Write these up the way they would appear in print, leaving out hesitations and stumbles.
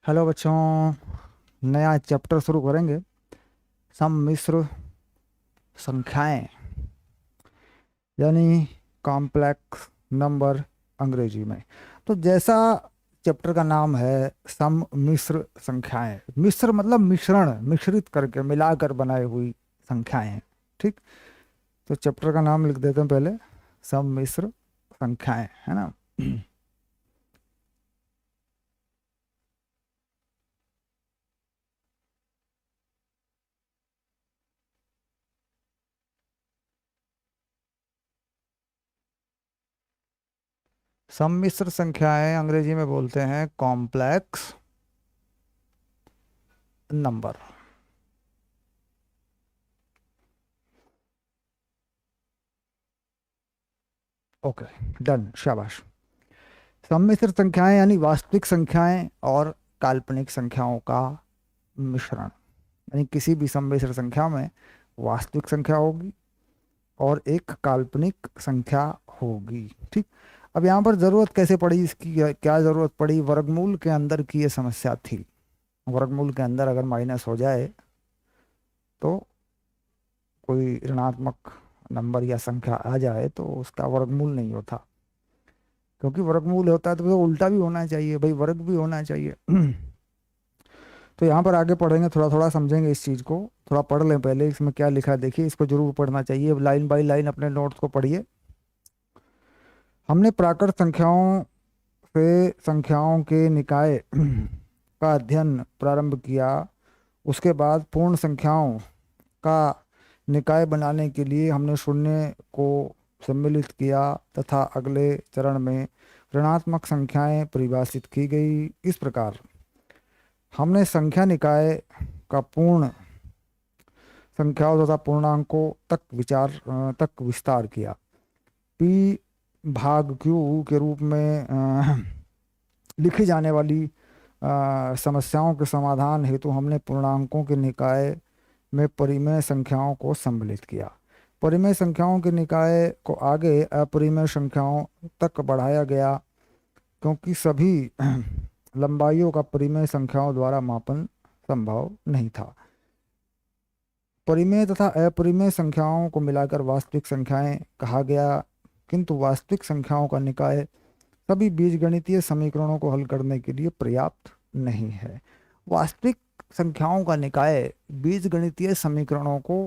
Hello बच्चों, नया chapter शुरू करेंगे। सम्मिश्र संख्याएं यानी कॉम्प्लेक्स नंबर अंग्रेजी में। तो जैसा चैप्टर का नाम है सम्मिश्र संख्याएं, मिश्र मतलब मिश्रण, मिश्रित करके मिलाकर बनाई हुई संख्याएं हैं। ठीक, तो चैप्टर का नाम लिख देते हैं पहले, सम्मिश्र संख्याएं, है ना। सम्मिश्र संख्याएं अंग्रेजी में बोलते हैं कॉम्प्लेक्स नंबर। ओके, डन, शाबाश। सम्मिश्र संख्याएं यानी वास्तविक संख्याएं और काल्पनिक संख्याओं का मिश्रण। यानी किसी भी सम्मिश्र संख्या में वास्तविक संख्या होगी और एक काल्पनिक संख्या होगी। ठीक, अब यहाँ पर जरूरत कैसे पड़ी इसकी, क्या जरूरत पड़ी? वर्गमूल के अंदर की ये समस्या थी। वर्गमूल के अंदर अगर माइनस हो जाए तो कोई ऋणात्मक नंबर या संख्या आ जाए तो उसका वर्गमूल नहीं होता, क्योंकि वर्गमूल होता है तो उल्टा भी होना चाहिए भाई, वर्ग भी होना चाहिए। तो यहाँ पर आगे पढ़ेंगे, थोड़ा थोड़ा समझेंगे इस चीज़ को। थोड़ा पढ़ लें पहले, इसमें क्या लिखा है देखिए, इसको जरूर पढ़ना चाहिए, लाइन बाय लाइन अपने नोट्स को पढ़िए। हमने प्राकृत संख्याओं से संख्याओं के निकाय का अध्ययन प्रारंभ किया। उसके बाद पूर्ण संख्याओं का निकाय बनाने के लिए हमने शून्य को सम्मिलित किया तथा अगले चरण में ऋणात्मक संख्याएं परिभाषित की गई। इस प्रकार हमने संख्या निकाय का पूर्ण संख्याओं तथा पूर्णांकों तक विस्तार किया। पी भाग क्यू के रूप में लिखी जाने वाली समस्याओं के समाधान हेतु हमने पूर्णांकों के निकाय में परिमेय संख्याओं को सम्मिलित किया। परिमेय संख्याओं के निकाय को आगे अपरिमेय संख्याओं तक बढ़ाया गया, क्योंकि सभी लंबाइयों का परिमेय संख्याओं द्वारा मापन संभव नहीं था। परिमेय तथा अपरिमेय संख्याओं को मिलाकर वास्तविक संख्याएं कहा गया, किंतु वास्तविक संख्याओं का निकाय सभी बीजगणितीय समीकरणों को हल करने के लिए पर्याप्त नहीं है। वास्तविक संख्याओं का निकाय बीजगणितीय समीकरणों को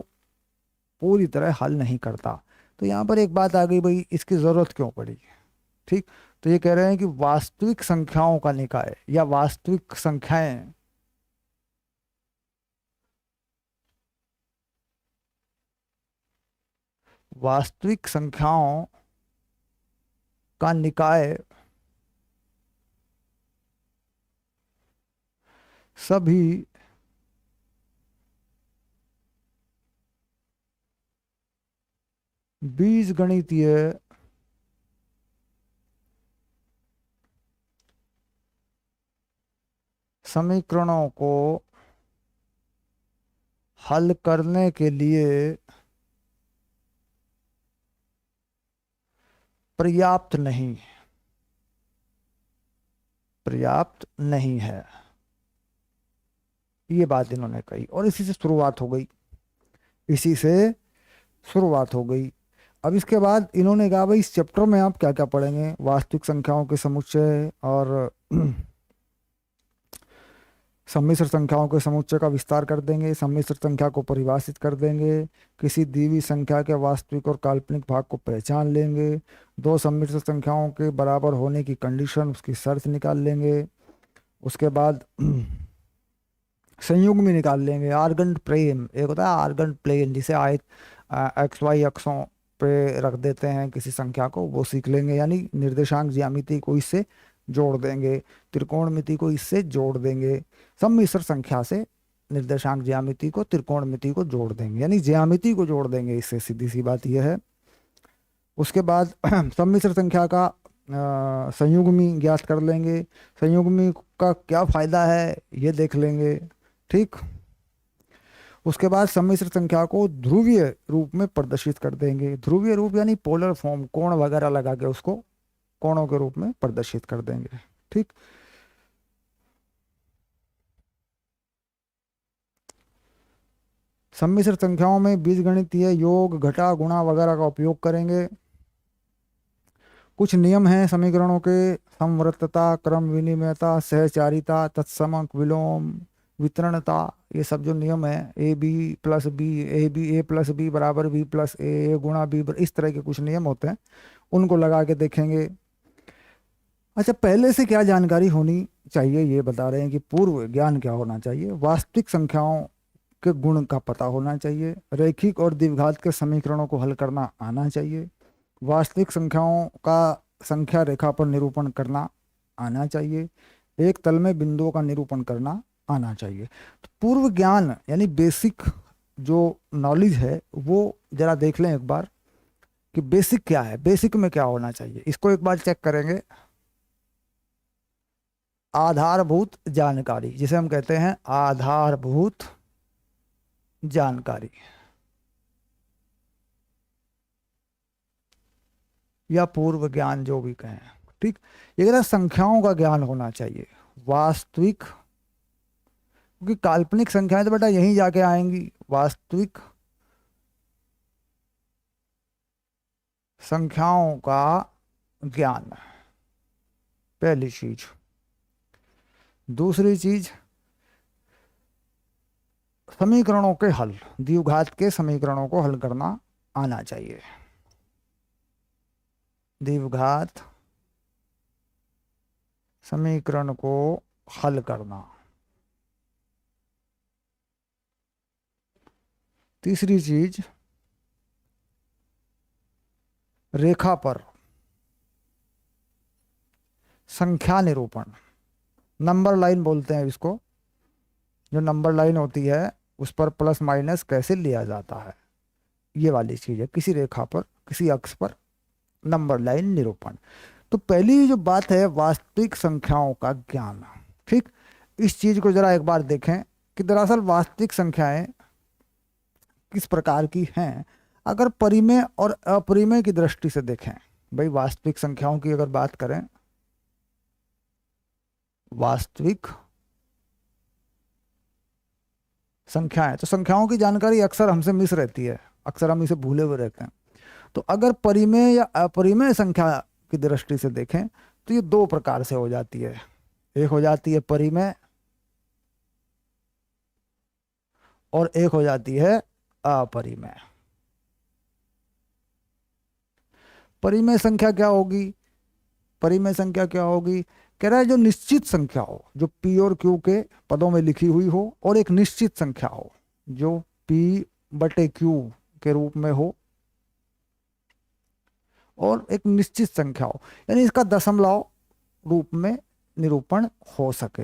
पूरी तरह हल नहीं करता। तो यहाँ पर एक बात आ गई भाई, इसकी जरूरत क्यों पड़ी? ठीक, तो ये कह रहे हैं कि वास्तविक संख्याओं का निकाय या वास्तविक संख्याएं वास्तविक संख्याओं का निकाय सभी बीजगणितीय समीकरणों को हल करने के लिए पर्याप्त नहीं पर्याप्त नहीं है। ये बात इन्होंने कही और इसी से शुरुआत हो गई, इसी से शुरुआत हो गई। अब इसके बाद इन्होंने कहा भाई इस चैप्टर में आप क्या क्या पढ़ेंगे? वास्तविक संख्याओं के समुच्चय और सम्मिश्र संख्याओं के समुच्चय का विस्तार कर देंगे, सम्मिश्र संख्या को परिभाषित कर देंगे, किसी दी हुई संख्या के वास्तविक और काल्पनिक भाग को पहचान लेंगे, दो सम्मिश्र संख्याओं के बराबर होने की कंडीशन, उसकी शर्त निकाल लेंगे। उसके बाद संयुग्म भी निकाल लेंगे, आर्गन प्लेन, एक होता है आर्गन प्लेन जिसे आयत एक्स वाई अक्षों पे रख देते हैं किसी संख्या को, वो सीख लेंगे। यानी निर्देशांक ज्यामिति को इससे जोड़ देंगे, त्रिकोणमिति को इससे जोड़ देंगे, सम्मिश्र संख्या से निर्देशांक ज्यामिति को त्रिकोणमिति को जोड़ देंगे, यानी ज्यामिति को जोड़ देंगे इससे, सीधी सी बात यह है। उसके बाद सम्मिश्र संख्या का संयुग्मी ज्ञात कर लेंगे, संयुग्मी का क्या फायदा है ये देख लेंगे। ठीक, उसके बाद सम्मिश्र संख्या को ध्रुवीय रूप में प्रदर्शित कर देंगे। ध्रुवीय रूप यानी पोलर फॉर्म, कोण वगैरह लगा के उसको कोणों के रूप में प्रदर्शित कर देंगे। ठीक, सम्मिश्र संख्याओं में बीजगणितीय योग, घटा, गुणा वगैरह का उपयोग करेंगे। कुछ नियम हैं समीकरणों के: समवर्तता, क्रम विनिमयता, सहचारिता, तत्समक, विलोम, वितरणता। ये सब जो नियम है, A B plus B, A plus B बराबर बी प्लस ए गुणा बी, इस तरह के कुछ नियम होते हैं, उनको लगा के देखेंगे। अच्छा, पहले से क्या जानकारी होनी चाहिए ये बता रहे हैं कि पूर्व ज्ञान क्या होना चाहिए। वास्तविक संख्याओं के गुण का पता होना चाहिए। रैखिक और द्विघात के समीकरणों को हल करना आना चाहिए। वास्तविक संख्याओं का संख्या रेखा पर निरूपण करना आना चाहिए। एक तल में बिंदुओं का निरूपण करना आना चाहिए। तो पूर्व ज्ञान यानी बेसिक जो नॉलेज है वो जरा देख लें एक बार कि बेसिक क्या है, बेसिक में क्या होना चाहिए, इसको एक बार चेक करेंगे। आधारभूत जानकारी, जिसे हम कहते हैं आधारभूत जानकारी या पूर्व ज्ञान जो भी कहें, ठीक। ये कहता है संख्याओं का ज्ञान होना चाहिए। वास्तविक, क्योंकि काल्पनिक संख्याएं तो बेटा यहीं जाके आएंगी। वास्तविक संख्याओं का ज्ञान, पहली चीज। दूसरी चीज, समीकरणों के हल, द्विघात के समीकरणों को हल करना आना चाहिए। द्विघात समीकरण को हल करना। तीसरी चीज, रेखा पर संख्या निरूपण, नंबर लाइन बोलते हैं इसको। जो नंबर लाइन होती है उस पर प्लस माइनस कैसे लिया जाता है, ये वाली चीज है। किसी रेखा पर, किसी अक्ष पर नंबर लाइन निरूपण। तो पहली जो बात है वास्तविक संख्याओं का ज्ञान, ठीक। इस चीज को जरा एक बार देखें कि दरअसल वास्तविक संख्याएं किस प्रकार की हैं। अगर परिमेय और अपरिमेय की दृष्टि से देखें, भाई वास्तविक संख्याओं की अगर बात करें, वास्तविक संख्याएं, तो संख्याओं की जानकारी अक्सर हमसे मिस रहती है, अक्सर हम इसे भूले हुए रहते हैं। तो अगर परिमेय या अपरिमेय संख्या की दृष्टि से देखें तो ये दो प्रकार से हो जाती है। एक हो जाती है परिमेय और एक हो जाती है अपरिमेय। परिमेय संख्या क्या होगी? परिमेय संख्या क्या होगी? कह रहा है जो निश्चित संख्या हो, जो पी और क्यू के पदों में लिखी हुई हो, और एक निश्चित संख्या हो जो पी बटे क्यू के रूप में हो, और एक निश्चित संख्या हो यानी इसका दशमलव रूप में निरूपण हो सके,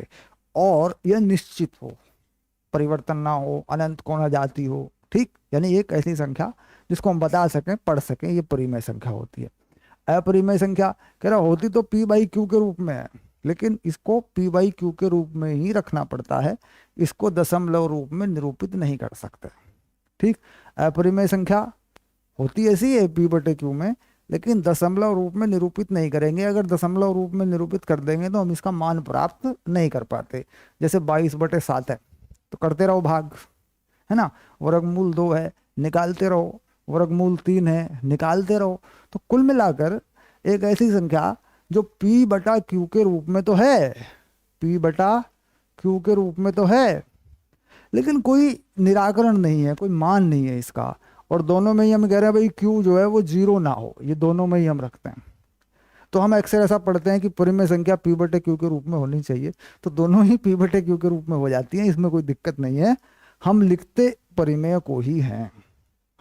और यह निश्चित हो, परिवर्तन ना हो, अनंत को न जाती हो, ठीक। यानी एक ऐसी संख्या जिसको हम बता सकें, पढ़ सकें, ये परिमेय संख्या होती है। अपरिमेय संख्या कह रहा होती तो पी बाई क्यू के रूप में है, लेकिन इसको पी बाई क्यू के रूप में ही रखना पड़ता है, इसको दशमलव रूप में निरूपित नहीं कर सकते, ठीक। अपरिमेय संख्या होती ऐसी है पी बटे क्यू में, लेकिन दशमलव रूप में निरूपित नहीं करेंगे। अगर दशमलव रूप में निरूपित कर देंगे तो हम इसका मान प्राप्त नहीं कर पाते। जैसे 22/7 है तो करते रहो भाग, है ना, वर्गमूल 2 है, निकालते रहो, वर्गमूल 3 है, निकालते रहो। तो कुल मिलाकर एक ऐसी संख्या जो p बटा क्यू के रूप में तो है, p बटा क्यू के रूप में तो है, लेकिन कोई निराकरण नहीं है, कोई मान नहीं है इसका। और दोनों में ही हम कह रहे हैं भाई q जो है वो 0 ना हो, ये दोनों में ही हम रखते हैं। तो हम अक्सर ऐसा पढ़ते हैं कि परिमेय संख्या p बटे क्यू के रूप में होनी चाहिए, तो दोनों ही p बटे क्यू के रूप में हो जाती हैं, इसमें कोई दिक्कत नहीं है। हम लिखते परिमेय को ही हैं,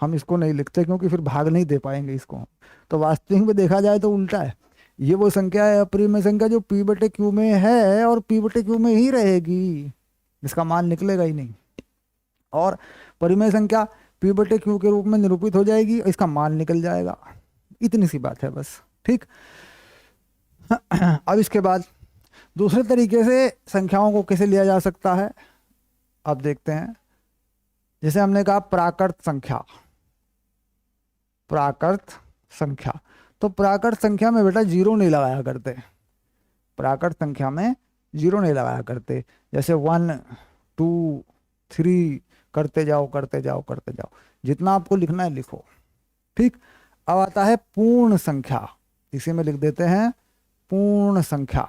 हम इसको नहीं लिखते क्योंकि फिर भाग नहीं दे पाएंगे इसको। तो वास्तविक में देखा जाए तो उल्टा है, ये वो संख्या है अपरिमेय संख्या जो p बटे क्यू में है और p बटे क्यू में ही रहेगी, इसका मान निकलेगा ही नहीं। और परिमेय संख्या p बटे क्यू के रूप में निरूपित हो जाएगी, इसका मान निकल जाएगा। इतनी सी बात है बस, ठीक। अब इसके बाद दूसरे तरीके से संख्याओं को कैसे लिया जा सकता है, अब देखते हैं। जैसे हमने कहा प्राकृत संख्या, प्राकृत संख्या, तो प्राकृत संख्या में बेटा 0 नहीं लगाया करते, प्राकृत संख्या में 0 नहीं लगाया करते। जैसे 1 2 3 करते जाओ करते जाओ करते जाओ, जितना आपको लिखना है लिखो। ठीक, अब आता है पूर्ण संख्या, इसी में लिख देते हैं पूर्ण संख्या।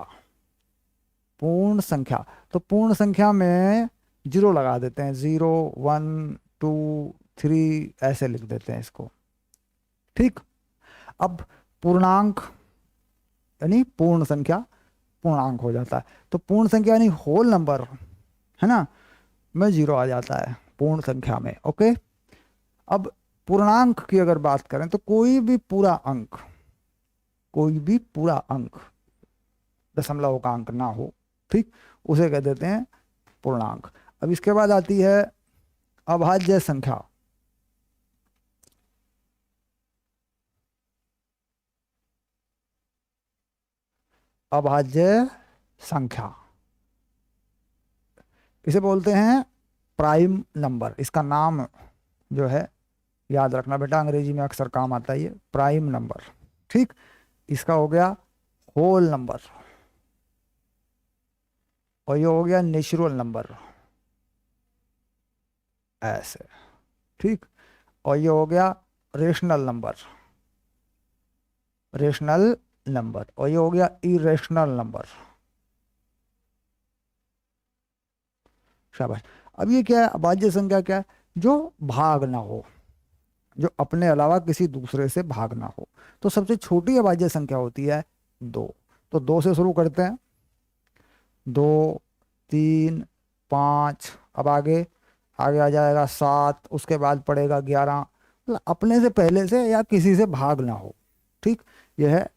पूर्ण संख्या, तो पूर्ण संख्या में जीरो लगा देते हैं, 0 1 2 3 ऐसे लिख देते हैं इसको। ठीक, अब पूर्णांक यानी पूर्ण संख्या पूर्णांक हो जाता है, तो पूर्ण संख्या यानी होल नंबर, है ना, में जीरो आ जाता है पूर्ण संख्या में। ओके, अब पूर्णांक की अगर बात करें तो कोई भी पूरा अंक, कोई भी पूरा अंक दशमलव का अंक ना हो, ठीक, उसे कह देते हैं पूर्णांक। अब इसके बाद आती है अभाज्य संख्या। अभाज्य संख्या इसे बोलते हैं प्राइम नंबर। इसका नाम जो है याद रखना बेटा, अंग्रेजी में अक्सर काम आता है ये प्राइम नंबर। ठीक, इसका हो गया होल नंबर, और ये हो गया नेचुरल नंबर ऐसे। ठीक, और ये हो गया रेशनल नंबर, रेशनल नंबर, और ये हो गया इरेशनल नंबर। शाबाश। अब ये क्या है, अभाज्य संख्या क्या है, जो भाग ना हो, जो अपने अलावा किसी दूसरे से भाग ना हो। तो सबसे छोटी अभाज्य संख्या होती है 2, तो 2 से शुरू करते हैं, 2 3 5, अब आगे आगे आ जाएगा 7, उसके बाद पड़ेगा 11, मतलब अपने से पहले से या किसी से भाग ना हो। ठीक, यह है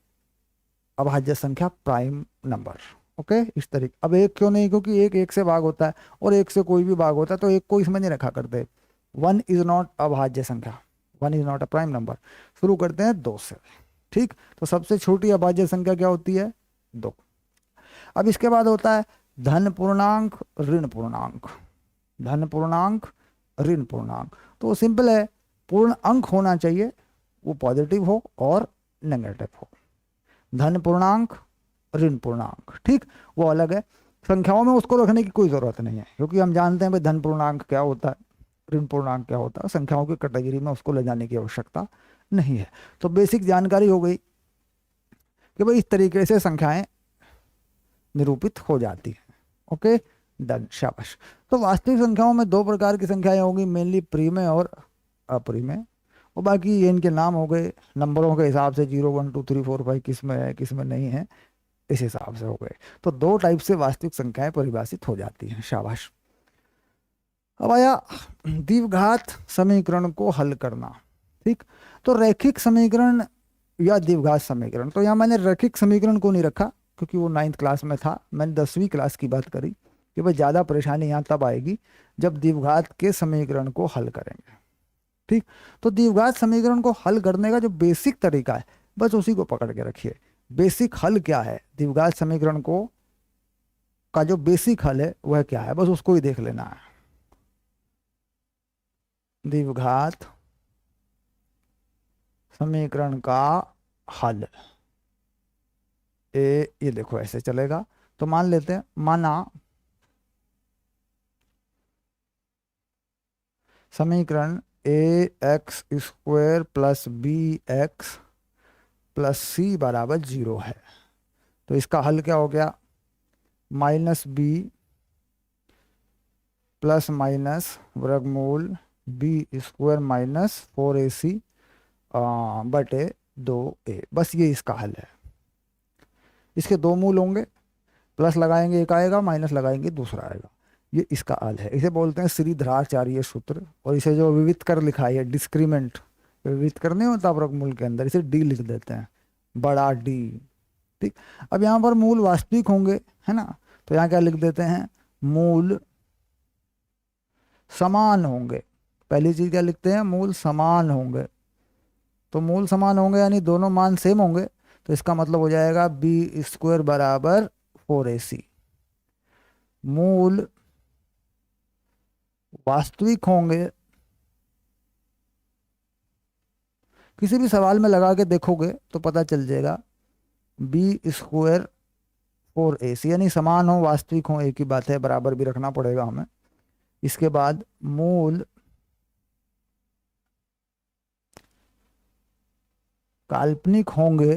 अभाज्य संख्या प्राइम नंबर। ओके, इस तरीके। अब एक क्यों नहीं, क्योंकि एक एक से भाग होता है और एक से कोई भी भाग होता है, तो एक को इसमें नहीं रखा करते। 1 इज नॉट अभाज्य संख्या, 1 is not a prime number. शुरू करते हैं 2 से। ठीक, तो सबसे छोटी अभाज्य संख्या क्या होती है, 2। अब इसके बाद होता है धन पूर्णांक ऋण पूर्णांक। धन पूर्णांक ऋण पूर्णांक, तो सिंपल है, पूर्ण अंक होना चाहिए, वो पॉजिटिव हो और नेगेटिव हो। धन पूर्णांक ऋण पूर्णांक, ठीक, वो अलग है। संख्याओं में उसको रखने की कोई ज़रूरत नहीं है, क्योंकि हम जानते हैं भाई धन पूर्णांक क्या होता है, ऋण पूर्णांक क्या होता है। संख्याओं की कैटेगरी में उसको ले जाने की आवश्यकता नहीं है। तो बेसिक जानकारी हो गई कि भाई इस तरीके से संख्याएं निरूपित हो जाती हैं। ओके, डन, शाबाश। तो वास्तविक संख्याओं में 2 प्रकार की संख्याएं होंगी, मेनली प्रीमेय और अप्रीमेय, और बाकी ये इनके नाम हो गए नंबरों के हिसाब से, 0 1 2 3 4 5 किस में है किस में नहीं है, इस हिसाब से हो गए। तो 2 टाइप से वास्तविक संख्याएं परिभाषित हो जाती हैं। शाबाश। अब आया द्विघात समीकरण को हल करना। ठीक, तो रैखिक समीकरण या द्विघात समीकरण, तो यहाँ मैंने रैखिक समीकरण को नहीं रखा क्योंकि वो 9th क्लास में था, मैंने 10वीं क्लास की बात करी कि भाई ज़्यादा परेशानी यहाँ तब आएगी जब द्विघात के समीकरण को हल करेंगे। ठीक, तो द्विघात समीकरण को हल करने का जो बेसिक तरीका है बस उसी को पकड़ के रखिए। बेसिक हल क्या है द्विघात समीकरण को, का जो बेसिक हल है वह क्या है, बस उसको ही देख लेना है। द्विघात समीकरण का हल ये देखो ऐसे चलेगा। तो मान लेते हैं, माना समीकरण ax² + bx + c बराबर 0 है। तो इसका हल क्या हो गया, -b ± वर्गमूल b² - 4ac बटे 2a, बस ये इसका हल है। इसके 2 मूल होंगे, प्लस लगाएंगे एक आएगा, माइनस लगाएंगे दूसरा आएगा, ये इसका हल है। इसे बोलते हैं श्रीधराचार्य सूत्र, और इसे जो विविध कर लिखा है डिस्क्रीमेंट, विविध कर नहीं होता वर्गमूल के अंदर, इसे डी लिख देते हैं, बड़ा डी। ठीक, अब यहाँ पर मूल वास्तविक होंगे, है ना, तो यहाँ क्या लिख देते हैं, मूल समान होंगे। पहली चीज क्या लिखते हैं, मूल समान होंगे। तो मूल समान होंगे यानी दोनों मान सेम होंगे, तो इसका मतलब हो जाएगा b² बराबर 4ac। मूल वास्तविक होंगे, किसी भी सवाल में लगा के देखोगे तो पता चल जाएगा, b² 4ac यानी समान हो वास्तविक हो, एक ही बात है, बराबर भी रखना पड़ेगा हमें। इसके बाद मूल काल्पनिक होंगे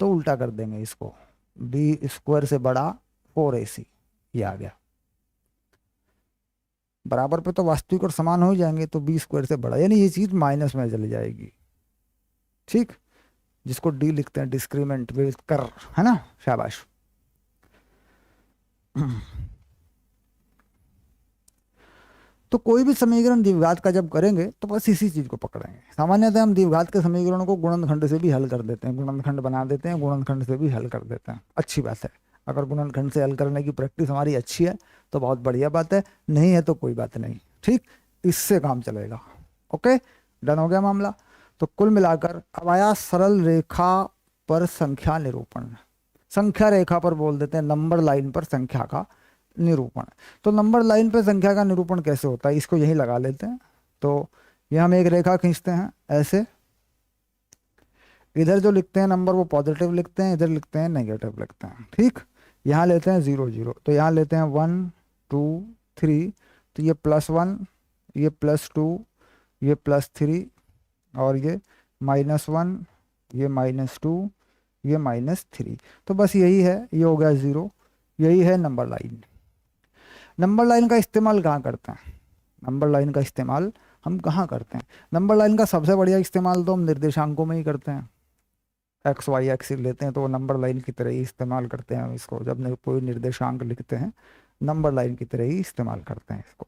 तो उल्टा कर देंगे इसको, बी स्क्वायर से बड़ा 4ac, ये आ गया। बराबर पे तो वास्तविक और समान हो ही जाएंगे, तो बी स्क्वायर से बड़ा, यानी ये चीज माइनस में चली जाएगी। ठीक, जिसको डी लिखते हैं, डिस्क्रीमेंट विद कर, है ना, शाबाश। तो कोई भी समीकरण द्विघात का जब करेंगे तो बस इसी चीज को पकड़ेंगे। सामान्यतः हम द्विघात के समीकरणों को गुणनखंड से भी हल कर देते हैं, गुणनखंड बना देते हैं, गुणनखंड से भी हल कर देते हैं, अच्छी बात है। अगर गुणनखंड से हल करने की प्रैक्टिस हमारी अच्छी है तो बहुत बढ़िया बात है, नहीं है तो कोई बात नहीं, ठीक, इससे काम चलेगा। ओके, डन हो गया मामला। तो कुल मिलाकर अब आया सरल रेखा पर संख्या निरूपण। संख्या रेखा पर बोल देते हैं, नंबर लाइन पर संख्या का निरूपण। तो नंबर लाइन पे संख्या का निरूपण कैसे होता है, इसको यहीं लगा लेते हैं। तो ये हम एक रेखा खींचते हैं ऐसे, इधर जो लिखते हैं नंबर वो पॉजिटिव लिखते हैं, इधर लिखते हैं नेगेटिव लिखते हैं। ठीक, यहाँ लेते हैं 0 0, तो यहाँ लेते हैं 1 2 3, तो ये +1, ये +2, ये +3, और ये -1, ये -2, ये -3। तो बस यही है, ये हो गया 0, यही है नंबर लाइन। नंबर लाइन का इस्तेमाल कहाँ करते हैं, नंबर लाइन का इस्तेमाल हम कहाँ करते हैं? नंबर लाइन का सबसे बढ़िया इस्तेमाल तो हम निर्देशांकों में ही करते हैं। एक्स वाई एक्सिस लेते हैं तो नंबर लाइन की तरह ही इस्तेमाल करते हैं हम इसको, जब कोई निर्देशांक लिखते हैं नंबर लाइन की तरह ही इस्तेमाल करते हैं इसको।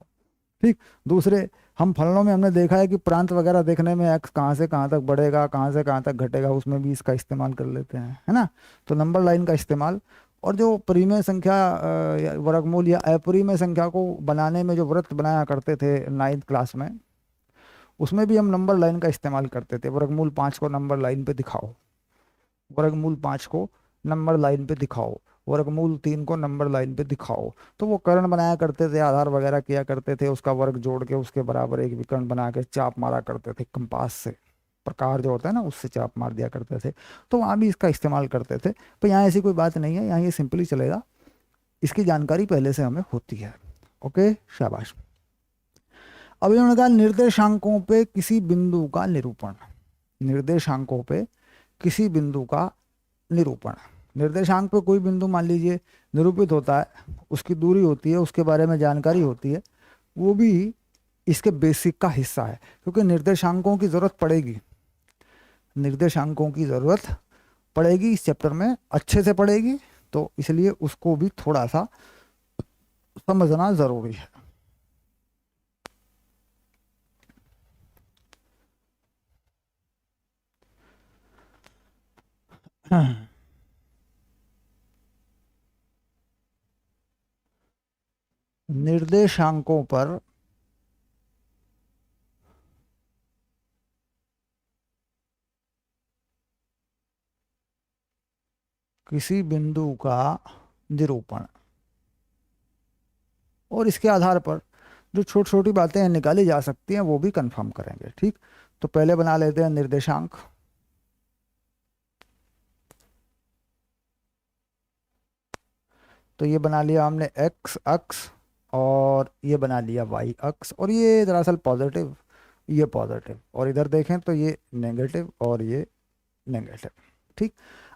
ठीक, दूसरे हम फलनों में हमने देखा है कि प्रांत वगैरह देखने में एक्स कहाँ से कहाँ तक बढ़ेगा, कहाँ से कहाँ तक घटेगा, उसमें भी इसका इस्तेमाल कर लेते हैं, है ना। तो नंबर लाइन का इस्तेमाल, और जो परिमेय संख्या वर्गमूल या अपरिमेय संख्या को बनाने में जो वृत्त बनाया करते थे 9th क्लास में, उसमें भी हम नंबर लाइन का इस्तेमाल करते थे। वर्गमूल 5 को नंबर लाइन पे दिखाओ, वर्गमूल 5 को नंबर लाइन पे दिखाओ, वर्गमूल 3 को नंबर लाइन पे दिखाओ। तो वो कर्ण बनाया करते थे, आधार वगैरह किया करते थे, उसका वर्ग जोड़ के उसके बराबर एक विकर्ण बना के चाप मारा करते थे, कंपास से, प्रकार जो होता है ना उससे चाप मार दिया करते थे। तो वहाँ भी इसका इस्तेमाल करते थे। तो यहाँ ऐसी कोई बात नहीं है, यहाँ ये सिंपली चलेगा, इसकी जानकारी पहले से हमें होती है। ओके, शाबाश। अब इन्होंने कहा निर्देशांकों पे किसी बिंदु का निरूपण, निर्देशांकों पे किसी बिंदु का निरूपण। निर्देशांक पे कोई बिंदु मान लीजिए निरूपित होता है, उसकी दूरी होती है, उसके बारे में जानकारी होती है, वो भी इसके बेसिक का हिस्सा है, क्योंकि निर्देशांकों की जरूरत पड़ेगी, निर्देशांकों की जरूरत पड़ेगी इस चैप्टर में, अच्छे से पड़ेगी, तो इसलिए उसको भी थोड़ा सा समझना जरूरी है। निर्देशांकों पर किसी बिंदु का निरूपण, और इसके आधार पर जो छोटी छोटी बातें निकाली जा सकती हैं वो भी कंफर्म करेंगे। ठीक, तो पहले बना लेते हैं निर्देशांक। तो ये बना लिया हमने x अक्ष, और ये बना लिया y अक्ष, और ये दरअसल पॉजिटिव, ये पॉजिटिव, और इधर देखें तो ये नेगेटिव और ये नेगेटिव। ठीक,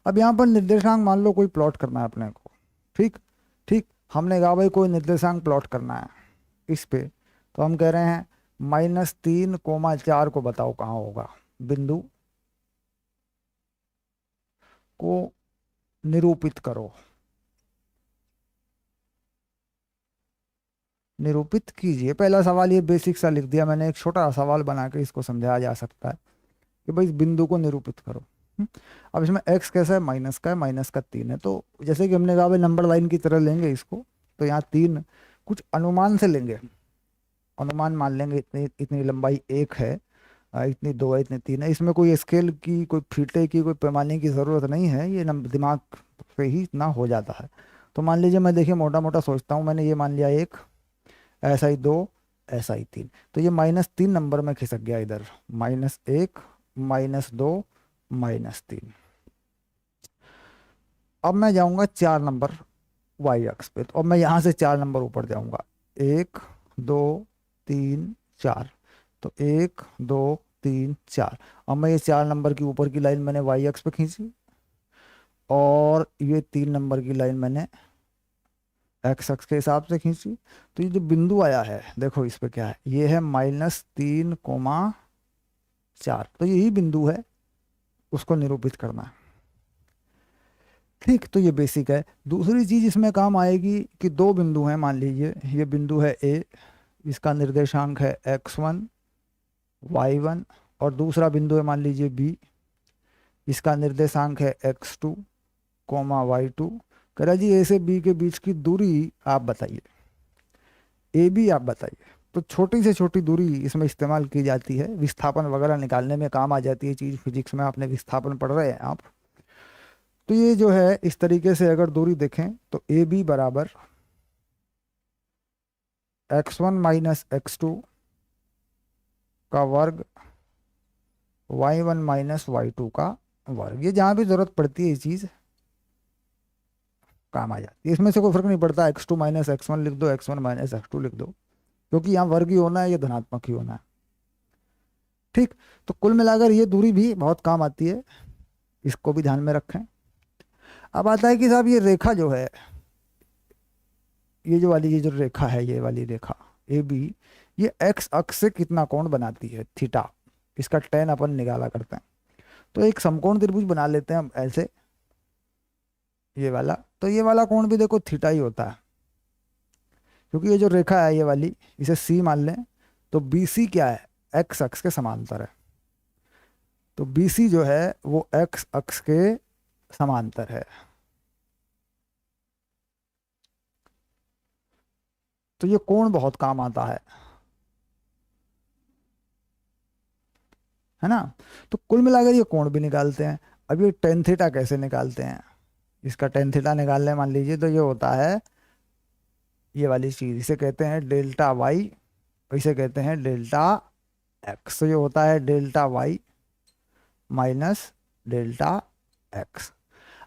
अब यहाँ पर निर्देशांक मान लो कोई प्लॉट करना है अपने को। ठीक, ठीक, हमने कहा भाई कोई निर्देशांक प्लॉट करना है इस पे, तो हम कह रहे हैं -3, 4 को बताओ कहाँ होगा, बिंदु को निरूपित करो, निरूपित कीजिए। पहला सवाल ये बेसिक सा लिख दिया मैंने, एक छोटा सवाल बना के इसको समझाया जा सकता है कि भाई इस बिंदु को निरूपित करो। अब इसमें x कैसा है, माइनस का है, -3 है। तो जैसे कि हमने कहा भाई नंबर लाइन की तरह लेंगे इसको, तो यहाँ 3 कुछ अनुमान से लेंगे, अनुमान मान लेंगे इतनी इतनी लंबाई 1 है, इतनी 2 है, इतनी 3 है। इसमें कोई स्केल की, कोई फीते की, कोई पैमाने की ज़रूरत नहीं है, ये दिमाग पे ही इतना हो जाता है। तो मान लीजिए मैं देखिए मोटा मोटा सोचता हूँ, मैंने ये मान लिया 1, ऐसा ही 2, ऐसा ही 3, तो ये -3 नंबर में खिसक गया इधर, -1, -2, -3। अब मैं जाऊंगा 4 नंबर वाई अक्ष पे। तो अब मैं यहाँ से 4 नंबर ऊपर जाऊंगा, 1 2 3 4। तो 1 2 3 4। अब मैं ये 4 नंबर की ऊपर की लाइन मैंने वाई अक्ष पे खींची, और ये 3 नंबर की लाइन मैंने एक्स अक्ष के हिसाब से खींची। तो ये जो बिंदु आया है, देखो इस पे क्या है, ये है -3,4। तो यही बिंदु है, उसको निरूपित करना है। ठीक, तो ये बेसिक है। दूसरी चीज इसमें काम आएगी कि दो बिंदु हैं, मान लीजिए ये बिंदु है ए, इसका निर्देशांक है x1 y1, और दूसरा बिंदु है मान लीजिए बी, इसका निर्देशांक है x2 y2। कह रहा जी ए से बी के बीच की दूरी आप बताइए, ए बी आप बताइए। तो छोटी से छोटी दूरी इसमें इस्तेमाल की जाती है, विस्थापन वगैरह निकालने में काम आ जाती है चीज़। फिजिक्स में आपने विस्थापन पढ़ रहे हैं आप। तो ये जो है इस तरीके से अगर दूरी देखें तो ए बी बराबर x1 माइनस x2 का वर्ग y1 माइनस y2 का वर्ग। ये जहाँ भी जरूरत पड़ती है ये चीज़ काम आ जाती है। इसमें से कोई फर्क नहीं पड़ता x2 माइनस x1 लिख दो, x1 माइनस x2 लिख दो, क्योंकि यहाँ वर्ग ही होना है, ये धनात्मक ही होना है। ठीक, तो कुल मिलाकर ये दूरी भी बहुत काम आती है, इसको भी ध्यान में रखें। अब आता है कि साहब ये रेखा जो है, ये जो वाली ये जो रेखा है, ये वाली रेखा ए बी, ये एक्स अक्ष से कितना कोण बनाती है, थीटा। इसका tan अपन निकाला करते हैं। तो एक समकोण त्रिभुज बना लेते हैं हम ऐसे, ये वाला। तो ये वाला कोण भी देखो थीटा ही होता है, क्योंकि ये जो रेखा है ये वाली, इसे सी मान लें। तो बी सी क्या है, एक्स अक्ष के समांतर है। तो बी सी जो है वो एक्स अक्ष के समांतर है। तो ये कोण बहुत काम आता है ना। तो कुल मिलाकर ये कोण भी निकालते हैं। अब ये टेन थीटा कैसे निकालते हैं, इसका टेन थीटा निकालने मान लीजिए तो ये होता है ये वाली चीज, इसे कहते हैं डेल्टा वाई, इसे कहते हैं डेल्टा एक्स। तो ये होता है delta Y minus delta X.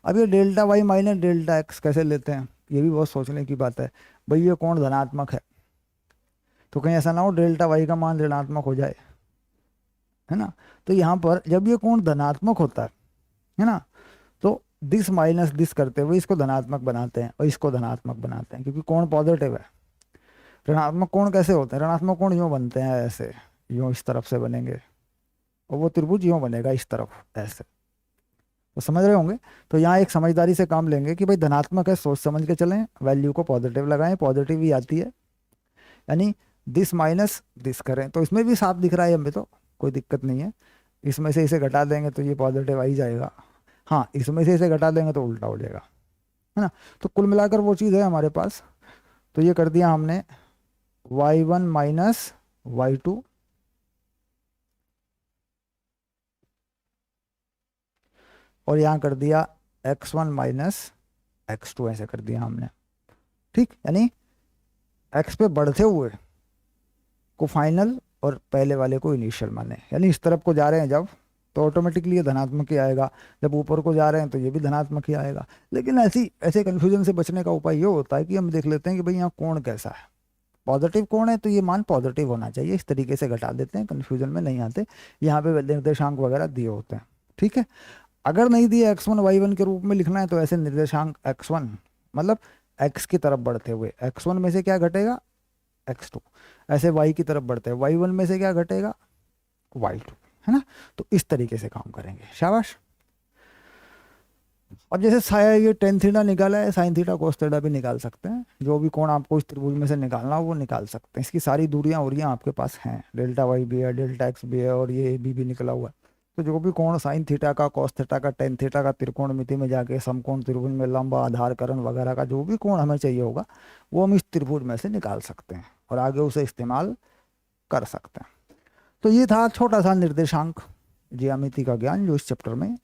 अब ये delta Y minus delta X कैसे लेते हैं, ये भी बहुत सोचने की बात है। भाई ये कोण धनात्मक है, तो कहीं ऐसा ना हो डेल्टा वाई का मान ऋणात्मक हो जाए, है ना। तो यहाँ पर जब ये कोण धनात्मक होता है ना, तो दिस माइनस दिस करते हुए इसको धनात्मक बनाते हैं और इसको धनात्मक बनाते हैं, क्योंकि कोण पॉजिटिव है। ऋणात्मक कोण कैसे होते हैं, ऋणात्मक कोण यूँ बनते हैं ऐसे, यूँ इस तरफ से बनेंगे, और वो त्रिभुज यूँ बनेगा इस तरफ ऐसे। तो समझ रहे होंगे। तो यहाँ एक समझदारी से काम लेंगे कि भाई धनात्मक है, सोच समझ के चलें, वैल्यू को पॉजिटिव लगाएं, पॉजिटिव ही आती है। यानी दिस माइनस दिस करें, तो इसमें भी साफ दिख रहा है हमें, तो कोई दिक्कत नहीं है। इसमें से इसे घटा देंगे तो ये पॉजिटिव आ ही जाएगा। हाँ, इसमें से इसे घटा देंगे तो उल्टा हो जाएगा, है ना। तो कुल मिलाकर वो चीज़ है हमारे पास। तो ये कर दिया हमने y1 माइनस y2, और यहाँ कर दिया x1 माइनस x2, ऐसे कर दिया हमने। ठीक, यानी x पे बढ़ते हुए को फाइनल और पहले वाले को इनिशियल माने, यानी इस तरफ को जा रहे हैं जब, तो ऑटोमेटिकली ये धनात्मक ही आएगा। जब ऊपर को जा रहे हैं तो ये भी धनात्मक ही आएगा। लेकिन ऐसे कन्फ्यूजन से बचने का उपाय ये होता है कि हम देख लेते हैं कि भाई यहाँ कोण कैसा है। पॉजिटिव कोण है तो ये मान पॉजिटिव होना चाहिए, इस तरीके से घटा देते हैं, कन्फ्यूजन में नहीं आते। यहाँ पे निर्देशांक वगैरह दिए होते हैं, ठीक है। अगर नहीं दिए x1 y1 के रूप में लिखना है तो ऐसे निर्देशांक x1 मतलब x की तरफ बढ़ते हुए x1 में से क्या घटेगा, x2, ऐसे y की तरफ बढ़ते हैं y1 में से क्या घटेगा, y2, है ना। तो इस तरीके से काम करेंगे, शाबाश। अब जैसे साया ये टेन थीटा निकाला है, साइन थीटा कोस थीटा भी निकाल सकते हैं। जो भी कोण आपको इस त्रिभुज में से निकालना हो वो निकाल सकते हैं। इसकी सारी दूरियां उरियां आपके पास हैं, डेल्टा वाई भी है, डेल्टा एक्स भी है, और ये बी भी निकला हुआ है। तो जो भी कोण साइन थीटा का, कॉस थीटा का, टेन थीटा का, त्रिकोणमिति में जाके समकोण त्रिभुज में लंब, आधार, करण वगैरह का जो भी कोण हमें चाहिए होगा वो हम इस त्रिभुज में से निकाल सकते हैं और आगे उसे इस्तेमाल कर सकते हैं। तो ये था छोटा सा निर्देशांक ज्यामिति का ज्ञान जो इस चैप्टर में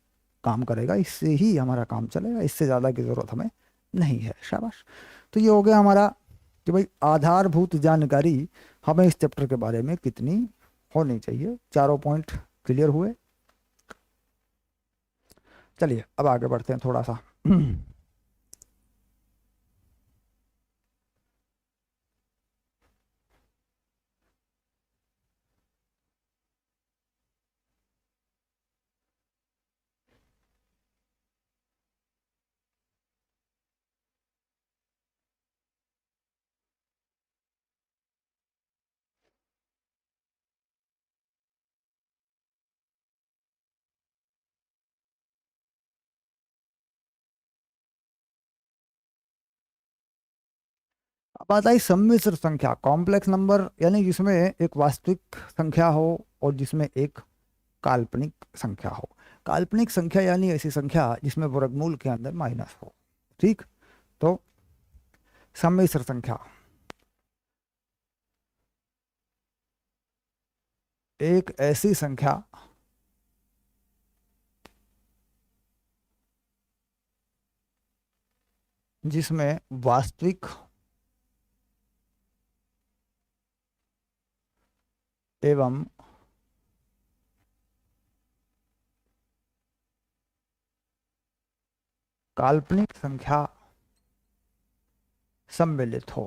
काम करेगा। इससे ही हमारा काम चलेगा, इससे ज़्यादा की ज़रूरत हमें नहीं है, शाबाश। तो ये हो गया हमारा कि भाई आधारभूत जानकारी हमें इस चैप्टर के बारे में कितनी होनी चाहिए। चारों पॉइंट क्लियर हुए। चलिए अब आगे बढ़ते हैं थोड़ा सा। बात आई सम्मिश्र संख्या, कॉम्प्लेक्स नंबर, यानी जिसमें एक वास्तविक संख्या हो और जिसमें एक काल्पनिक संख्या हो। काल्पनिक संख्या यानी ऐसी संख्या जिसमें वर्गमूल के अंदर माइनस हो। ठीक, तो सम्मिश्र संख्या एक ऐसी संख्या जिसमें वास्तविक एवं काल्पनिक संख्या सम्मिलित हो।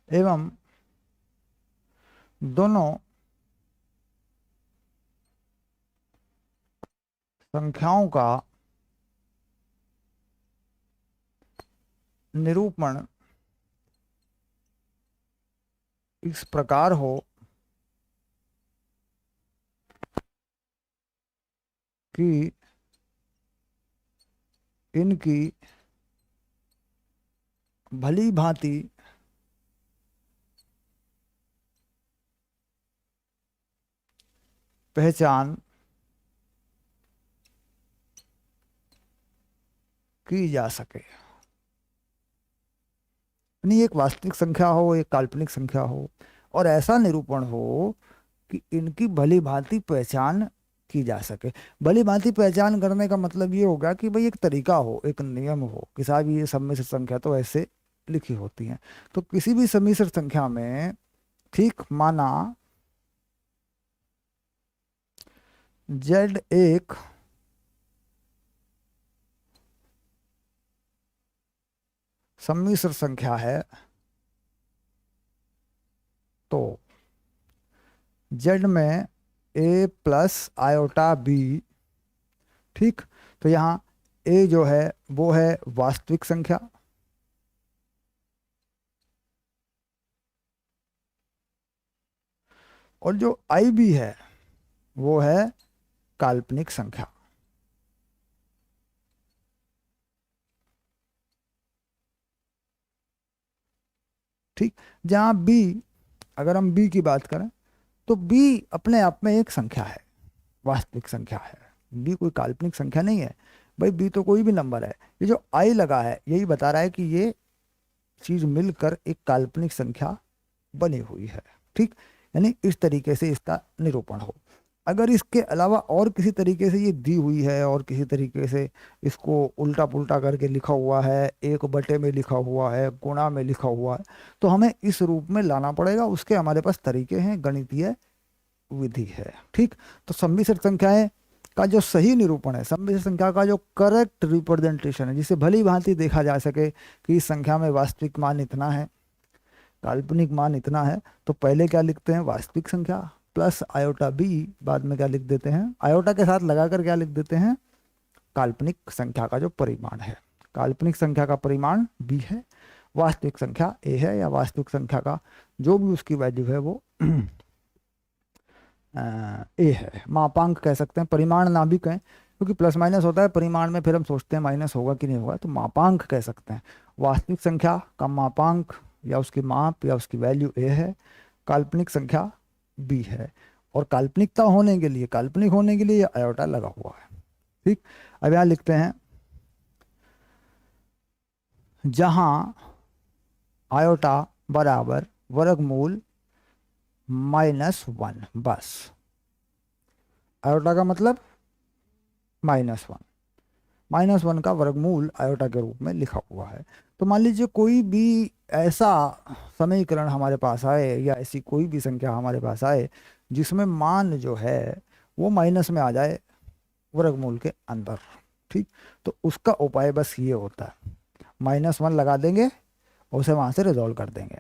एवं दोनों संख्याओं का निरूपण इस प्रकार हो कि इनकी भली भांति पहचान की जा सके। यानी एक वास्तविक संख्या हो, एक काल्पनिक संख्या हो, और ऐसा निरूपण हो कि इनकी भली भांति पहचान की जा सके। भली भांति पहचान करने का मतलब ये होगा कि भाई एक तरीका हो, एक नियम हो कि साहब ये सम्मिश्र संख्या तो ऐसे लिखी होती हैं। तो किसी भी सम्मिश्र संख्या में, ठीक, माना z एक सम्मिश्र संख्या है, तो z में a प्लस आयोटा b, ठीक, तो यहाँ a जो है वो है वास्तविक संख्या, और जो i b है वो है काल्पनिक संख्या। ठीक, जहाँ b, अगर हम b की बात करें तो b अपने आप में एक संख्या है, वास्तविक संख्या है। b कोई काल्पनिक संख्या नहीं है भाई, b तो कोई भी नंबर है। ये जो i लगा है यही बता रहा है कि ये चीज मिलकर एक काल्पनिक संख्या बनी हुई है। ठीक, यानी इस तरीके से इसका निरूपण हो। अगर इसके अलावा और किसी तरीके से ये दी हुई है और किसी तरीके से इसको उल्टा पुल्टा करके लिखा हुआ है, एक बटे में लिखा हुआ है, गुणा में लिखा हुआ है, तो हमें इस रूप में लाना पड़ेगा। उसके हमारे पास तरीके हैं, गणितीय विधि है। ठीक, तो सम्मिश्र संख्याएं का जो सही निरूपण है, सम्मिश्र संख्या का जो करेक्ट रिप्रेजेंटेशन है, जिसे भली भांति देखा जा सके कि इस संख्या में वास्तविक मान इतना है, काल्पनिक मान इतना है, तो पहले क्या लिखते हैं, वास्तविक संख्या प्लस आयोटा बी, बाद में क्या लिख देते हैं, आयोटा के साथ लगाकर क्या लिख देते हैं, काल्पनिक संख्या का जो परिमाण है। काल्पनिक संख्या का परिमाण बी है, वास्तविक संख्या ए है, या वास्तविक संख्या का जो भी उसकी वैल्यू है वो ए है। मापांक कह सकते हैं, परिमाण ना भी कहें, क्योंकि प्लस माइनस होता है परिमाण में, फिर हम सोचते हैं माइनस होगा कि नहीं होगा, तो मापांक कह सकते हैं। वास्तविक संख्या का मापांक या उसकी माप या उसकी वैल्यू ए है, काल्पनिक संख्या बी है, और काल्पनिकता होने के लिए, काल्पनिक होने के लिए ये आयोटा लगा हुआ है। ठीक, अब यहाँ लिखते हैं जहां आयोटा बराबर वर्गमूल -1, बस। आयोटा का मतलब -1, -1 का वर्गमूल आयोटा के रूप में लिखा हुआ है। तो मान लीजिए कोई भी ऐसा समीकरण हमारे पास आए या ऐसी कोई भी संख्या हमारे पास आए जिसमें मान जो है वो माइनस में आ जाए वर्गमूल के अंदर। ठीक, तो उसका उपाय बस ये होता है, -1 लगा देंगे और उसे वहां से रिजॉल्व कर देंगे।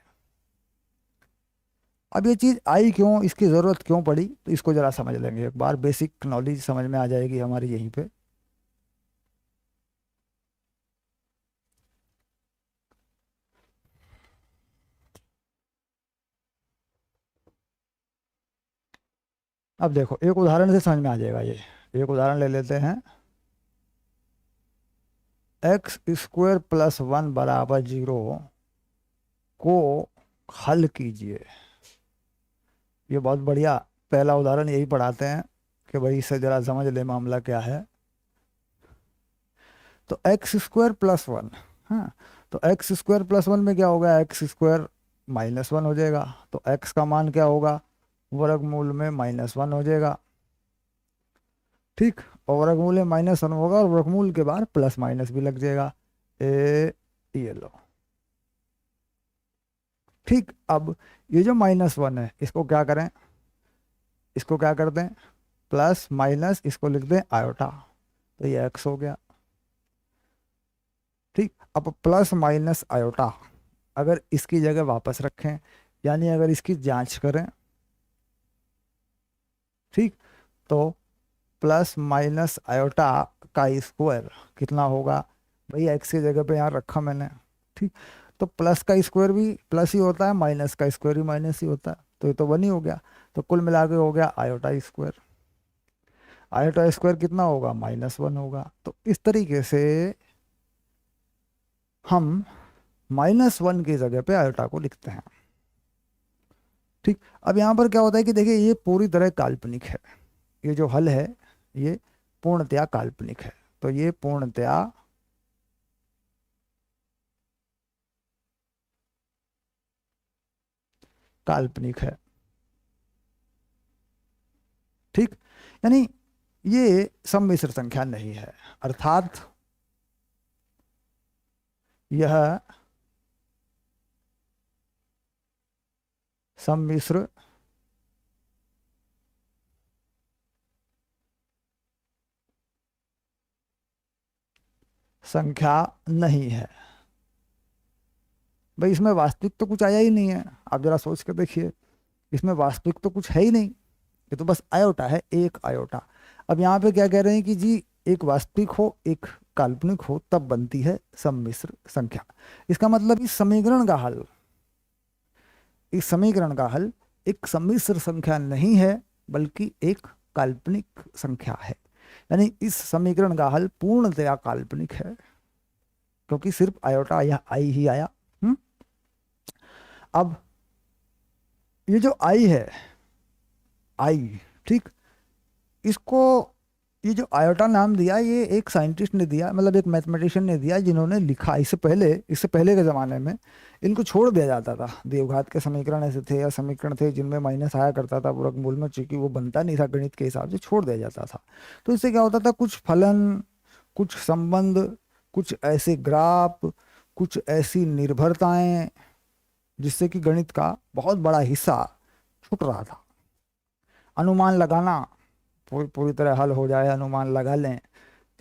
अब ये चीज़ आई क्यों, इसकी ज़रूरत क्यों पड़ी, तो इसको ज़रा समझ लेंगे एक बार, बेसिक नॉलेज समझ में आ जाएगी हमारी यहीं पे। अब देखो एक उदाहरण से समझ में आ जाएगा ये। एक उदाहरण ले लेते हैं, एक्स स्क्वायर प्लस वन बराबर 0 को हल कीजिए। ये बहुत बढ़िया पहला उदाहरण यही पढ़ाते हैं कि भाई इससे जरा समझ ले मामला क्या है। तो एक्स स्क्वायर प्लस वन, हाँ, तो एक्स स्क्वायर प्लस वन में क्या होगा, एक्स स्क्वायर माइनस वन हो जाएगा। तो एक्स का मान क्या होगा, वर्गमूल में माइनस वन हो जाएगा। ठीक, और वर्गमूल में माइनस वन होगा और वर्गमूल के बाद प्लस माइनस भी लग जाएगा। ये लो। ठीक, अब ये जो माइनस वन है इसको क्या करें, इसको क्या कर दें, प्लस माइनस इसको लिख दें आयोटा, तो ये एक्स हो गया। ठीक, अब प्लस माइनस आयोटा अगर इसकी जगह वापस रखें, यानी अगर इसकी जांच करें, ठीक, तो प्लस माइनस आयोटा का स्क्वायर कितना होगा, भाई एक्स की जगह पे यहाँ रखा मैंने। ठीक, तो प्लस का स्क्वायर भी प्लस ही होता है, माइनस का स्क्वायर ही माइनस ही होता है, तो ये तो वन ही हो गया। तो कुल मिला के हो गया आयोटा स्क्वायर। आयोटा स्क्वायर कितना होगा, माइनस वन होगा। तो इस तरीके से हम माइनस वन की जगह पे आयोटा को लिखते हैं। ठीक, अब यहाँ पर क्या होता है कि देखिए ये पूरी तरह काल्पनिक है, ये जो हल है ये पूर्णतया काल्पनिक है। तो ये पूर्णतया काल्पनिक है। ठीक, यानी ये सम्मिश्र संख्या नहीं है, अर्थात यह सम्मिश्र संख्या नहीं है। भाई इसमें वास्तविक तो कुछ आया ही नहीं है, आप जरा सोच के देखिए, इसमें वास्तविक तो कुछ है ही नहीं, ये तो बस आयोटा है, एक आयोटा। अब यहाँ पे क्या कह रहे हैं कि जी एक वास्तविक हो एक काल्पनिक हो तब बनती है सम्मिश्र संख्या। इसका मतलब इस समीकरण का हल, इस समीकरण का हल एक सम्मिश्र संख्या नहीं है बल्कि एक काल्पनिक संख्या है। यानी इस समीकरण का हल पूर्णतया काल्पनिक है, क्योंकि सिर्फ आयोटा या आई ही आया। अब ये जो आई है, आई, ठीक, इसको ये जो आयोटा नाम दिया ये एक साइंटिस्ट ने दिया, मतलब एक मैथमेटिशियन ने दिया जिन्होंने लिखा। इससे पहले के ज़माने में इनको छोड़ दिया जाता था। देवघात के समीकरण ऐसे थे या समीकरण थे जिनमें माइनस आया करता था वर्गमूल में, चूंकि वो बनता नहीं था गणित के हिसाब से, छोड़ दिया जाता था। तो इससे क्या होता था, कुछ फलन, कुछ संबंध, कुछ ऐसे ग्राफ, कुछ ऐसी निर्भरताएं जिससे कि गणित का बहुत बड़ा हिस्सा छूट रहा था। अनुमान लगाना पूरी तरह हल हो जाए, अनुमान लगा लें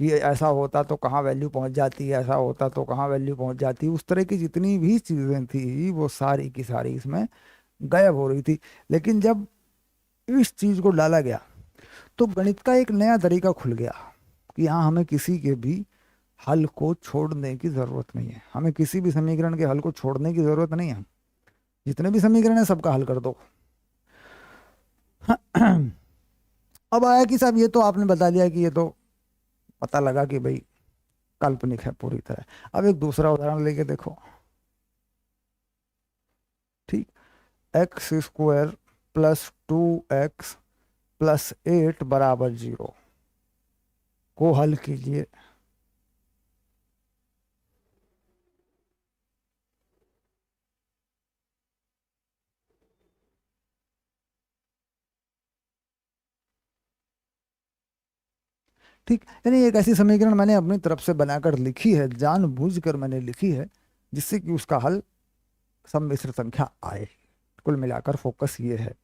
कि ऐसा होता तो कहाँ वैल्यू पहुंच जाती, ऐसा होता तो कहाँ वैल्यू पहुंच जाती, उस तरह की जितनी भी चीज़ें थी वो सारी की सारी इसमें गायब हो रही थी। लेकिन जब इस चीज़ को डाला गया तो गणित का एक नया तरीका खुल गया कि हाँ हमें किसी के भी हल को छोड़ने की ज़रूरत नहीं है, हमें किसी भी समीकरण के हल को छोड़ने की ज़रूरत नहीं है, जितने भी समीकरण है सबका हल कर दो। अब आया कि साहब ये तो आपने बता दिया कि ये तो पता लगा कि भाई काल्पनिक है पूरी तरह। अब एक दूसरा उदाहरण लेके देखो। ठीक, x square plus 2x plus 8 बराबर 0 को हल कीजिए। ठीक, यानी एक ऐसी समीकरण मैंने अपनी तरफ से बनाकर लिखी है, जानबूझकर मैंने लिखी है जिससे कि उसका हल सम्मिश्र संख्या आए। कुल मिलाकर फोकस ये है।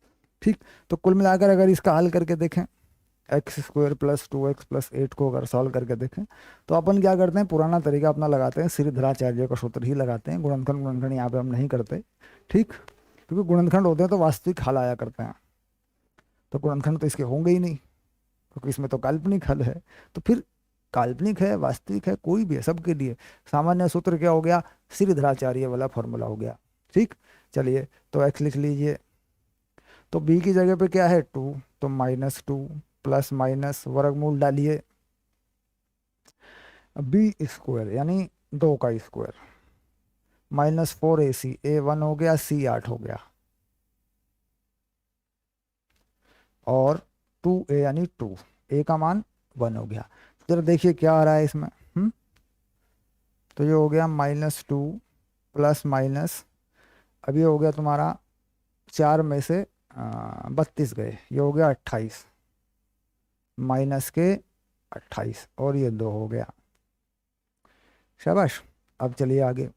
ठीक, तो कुल मिलाकर अगर इसका हल करके देखें, x square plus 2x plus 8 को अगर सॉल्व करके देखें तो अपन क्या करते हैं, पुराना तरीका अपना लगाते हैं, श्रीधराचार्य का सूत्र ही लगाते हैं, गुणनखंड यहाँ पे हम नहीं करते। ठीक, क्योंकि गुणनखंड होते हैं तो वास्तविक हल आया करते हैं, तो गुणनखंड तो इसके होंगे ही नहीं क्योंकि इसमें तो काल्पनिक हल है। तो फिर काल्पनिक है वास्तविक है कोई भी है, सबके लिए सामान्य सूत्र क्या हो गया, श्रीधराचार्य वाला फॉर्मूला हो गया। ठीक, चलिए तो x लिख लीजिए, तो b की जगह पे क्या है 2, तो -2 प्लस माइनस वर्गमूल डालिए, बी स्क्वायर यानी 2 का स्क्वायर, माइनस 4ac, ए 1 हो गया, सी 8 हो गया, और 2a यानी 2, ए का मान 1 हो गया। जरा देखिए क्या आ रहा है इसमें। तो ये हो गया -2 प्लस माइनस, अब ये हो गया तुम्हारा 4 में से 32 गए, ये हो गया 28, माइनस के 28, और ये 2 हो गया। शाबाश। अब चलिए आगे।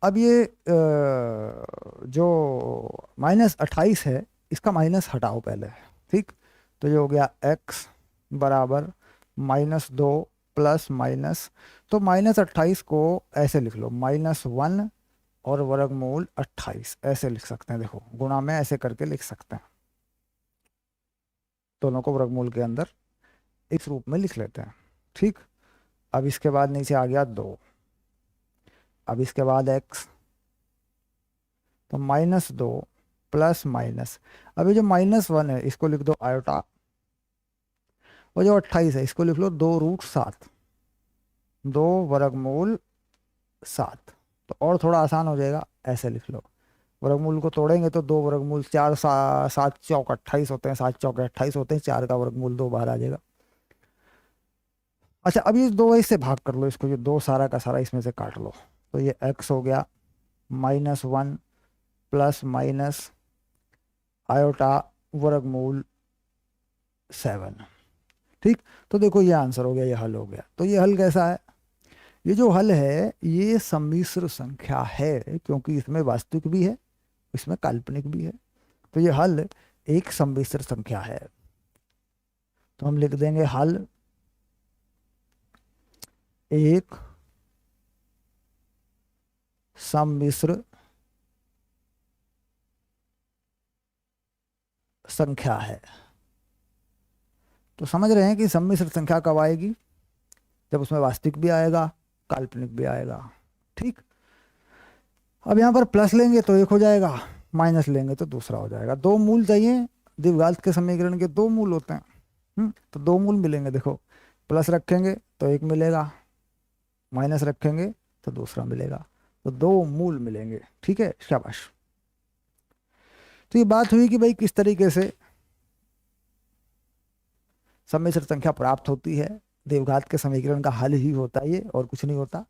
अब ये जो -28 है, इसका माइनस हटाओ पहले। ठीक, तो ये हो गया x बराबर -2 प्लस माइनस, तो -28 को ऐसे लिख लो, -1 और वर्गमूल 28, ऐसे लिख सकते हैं। देखो गुणा में ऐसे करके लिख सकते हैं, दोनों को वर्गमूल के अंदर इस रूप में लिख लेते हैं। ठीक, अब इसके बाद नीचे आ गया 2, अब इसके बाद x, तो -2 प्लस माइनस, अब ये जो -1 है इसको लिख दो आयोटा, और जो 28 है इसको लिख लो 2√7, 2 वर्गमूल 7। तो और थोड़ा आसान हो जाएगा, ऐसे लिख लो, वर्गमूल को तोड़ेंगे तो 2 वर्गमूल 4, 7 चौक 28 होते हैं, 7 चौक 28 होते हैं, 4 का वर्गमूल 2 बाहर आ जाएगा। अच्छा, अब ये 2 इससे भाग कर लो, इसको ये 2 सारा का सारा इसमें से काट लो, तो ये x हो गया -1 प्लस माइनस आयोटा वर्गमूल 7। ठीक, तो देखो ये आंसर हो गया, ये हल हो गया। तो ये हल कैसा है? ये जो हल है ये सम्मिश्र संख्या है, क्योंकि इसमें वास्तविक भी है, इसमें काल्पनिक भी है, तो ये हल एक सम्मिश्र संख्या है। तो हम लिख देंगे हल एक सम्मिश्र संख्या है। तो समझ रहे हैं कि सम्मिश्र संख्या कब आएगी? जब उसमें वास्तविक भी आएगा, काल्पनिक भी आएगा। ठीक, अब यहाँ पर प्लस लेंगे तो एक हो जाएगा, माइनस लेंगे तो दूसरा हो जाएगा। 2 मूल चाहिए, द्विघात के समीकरण के 2 मूल होते हैं। तो 2 मूल मिलेंगे। देखो प्लस रखेंगे तो एक मिलेगा, माइनस रखेंगे तो दूसरा मिलेगा, तो 2 मूल मिलेंगे। ठीक है, शाबाश। तो ये बात हुई कि भाई किस तरीके से सम्मिश्र संख्या प्राप्त होती है। द्विघात के समीकरण का हल ही होता है ये, और कुछ नहीं होता।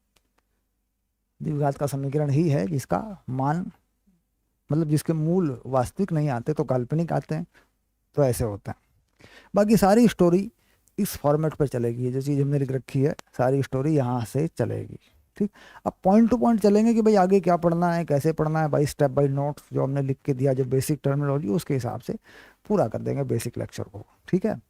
द्विघात का समीकरण ही है जिसका मान, मतलब जिसके मूल वास्तविक नहीं आते तो काल्पनिक आते हैं, तो ऐसे होता है। बाकी सारी स्टोरी इस फॉर्मेट पर चलेगी, जो चीज़ हमने लिख रखी है सारी स्टोरी यहाँ से चलेगी। ठीक, अब पॉइंट टू पॉइंट चलेंगे कि भाई आगे क्या पढ़ना है, कैसे पढ़ना है, बाई स्टेप बाई नोट्स जो हमने लिख के दिया, जो बेसिक टर्मिनोलॉजी, उसके हिसाब से पूरा कर देंगे बेसिक लेक्चर को। ठीक है।